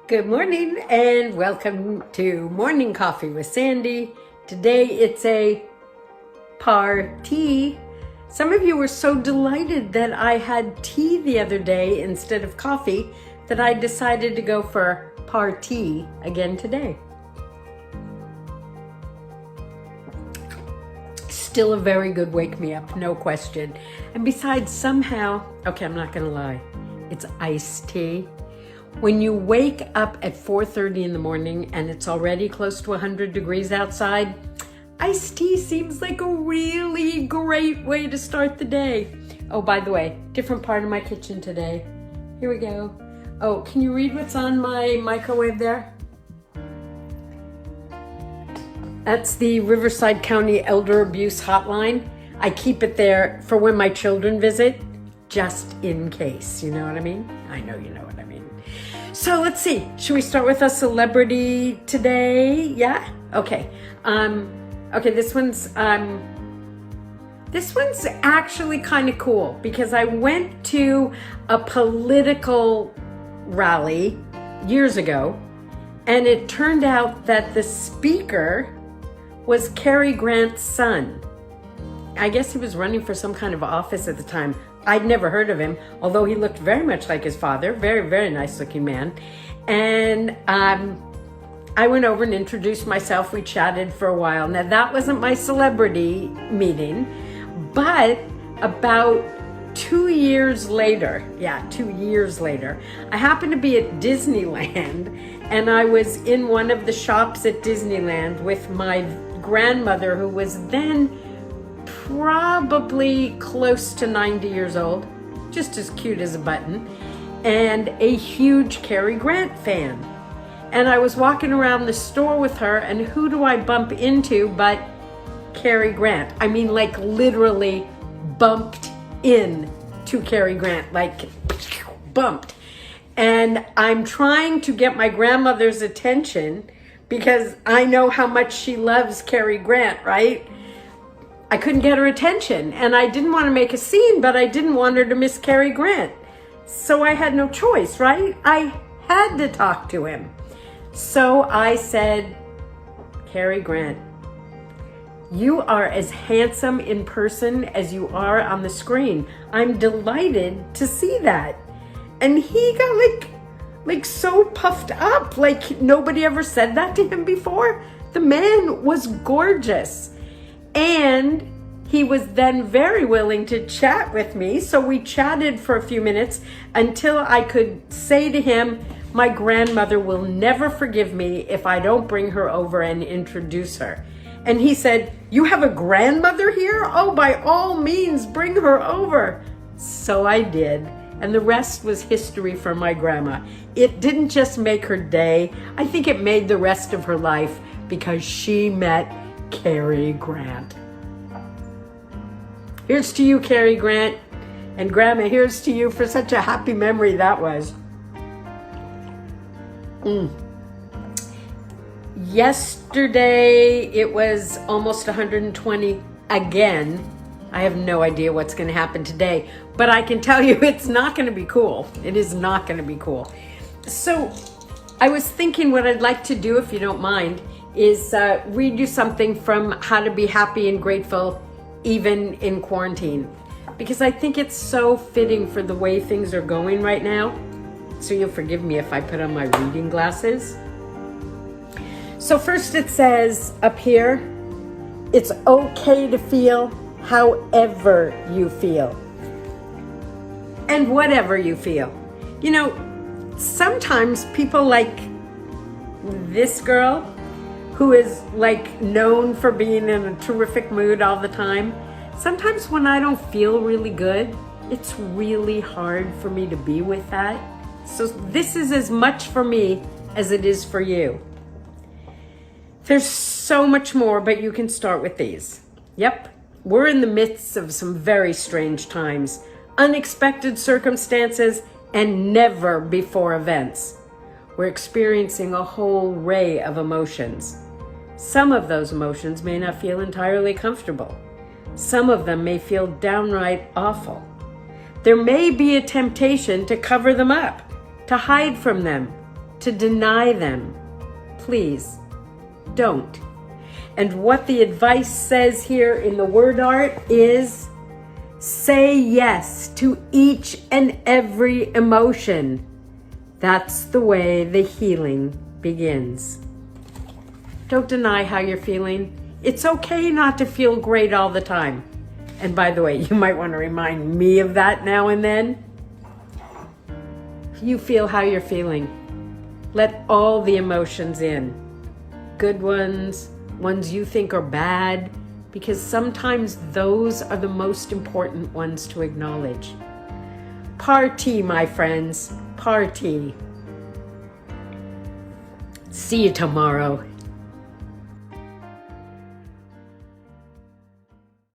Good morning and welcome to Morning Coffee with Sandy. Today it's a party. Some of you were so delighted that I had tea the other day instead of coffee that I decided to go for party again today. Still a very good wake me up, no question. And besides, somehow, okay, I'm not gonna lie, it's iced tea. When you wake up at 4:30 in the morning and it's already close to 100 degrees outside, iced tea seems like a really great way to start the day. Oh, by the way, different part of my kitchen today. Here we go. Oh, can you read what's on my microwave there? That's the Riverside County Elder Abuse Hotline. I keep it there for when my children visit, just in case. You know what I mean? I know you know what I mean. So let's see. Should we start with a celebrity today? Yeah? Okay. Okay, this one's actually kind of cool because I went to a political rally years ago and it turned out that the speaker was Cary Grant's son. I guess he was running for some kind of office at the time. I'd never heard of him, although he looked very much like his father. Very, very nice looking man. And I went over and introduced myself. We chatted for a while. Now that wasn't my celebrity meeting, but about 2 years later, I happened to be at Disneyland and I was in one of the shops at Disneyland with my grandmother, who was then probably close to 90 years old, just as cute as a button, and a huge Cary Grant fan. And I was walking around the store with her, and who do I bump into but Cary Grant? I mean, like literally bumped in to Cary Grant, like bumped. And I'm trying to get my grandmother's attention because I know how much she loves Cary Grant, right? I couldn't get her attention and I didn't want to make a scene, but I didn't want her to miss Cary Grant. So I had no choice, right? I had to talk to him. So I said, Cary Grant, you are as handsome in person as you are on the screen. I'm delighted to see that. And he got like so puffed up, like nobody ever said that to him before. The man was gorgeous. And he was then very willing to chat with me. So we chatted for a few minutes until I could say to him, my grandmother will never forgive me if I don't bring her over and introduce her. And he said, you have a grandmother here? Oh, by all means, bring her over. So I did. And the rest was history for my grandma. It didn't just make her day. I think it made the rest of her life because she met Cary Grant. Here's to you, Cary Grant. And Grandma, here's to you for such a happy memory that was. Yesterday, it was almost 120 again. I have no idea what's going to happen today, but I can tell you it's not going to be cool. It is not going to be cool. So I was thinking what I'd like to do, if you don't mind, is read you something from How to Be Happy and Grateful Even in Quarantine, because I think it's so fitting for the way things are going right now. So you'll forgive me if I put on my reading glasses. So first it says up here, it's okay to feel however you feel and whatever you feel. You know, sometimes people like this girl, who is like known for being in a terrific mood all the time. Sometimes when I don't feel really good, it's really hard for me to be with that. So this is as much for me as it is for you. There's so much more, but you can start with these. Yep, we're in the midst of some very strange times, unexpected circumstances, and never before events. We're experiencing a whole array of emotions. Some of those emotions may not feel entirely comfortable. Some of them may feel downright awful. There may be a temptation to cover them up, to hide from them, to deny them. Please, don't. And what the advice says here in the word art is, say yes to each and every emotion. That's the way the healing begins. Don't deny how you're feeling. It's okay not to feel great all the time. And by the way, you might want to remind me of that now and then. You feel how you're feeling. Let all the emotions in. Good ones, ones you think are bad, because sometimes those are the most important ones to acknowledge. Party, my friends, party. See you tomorrow.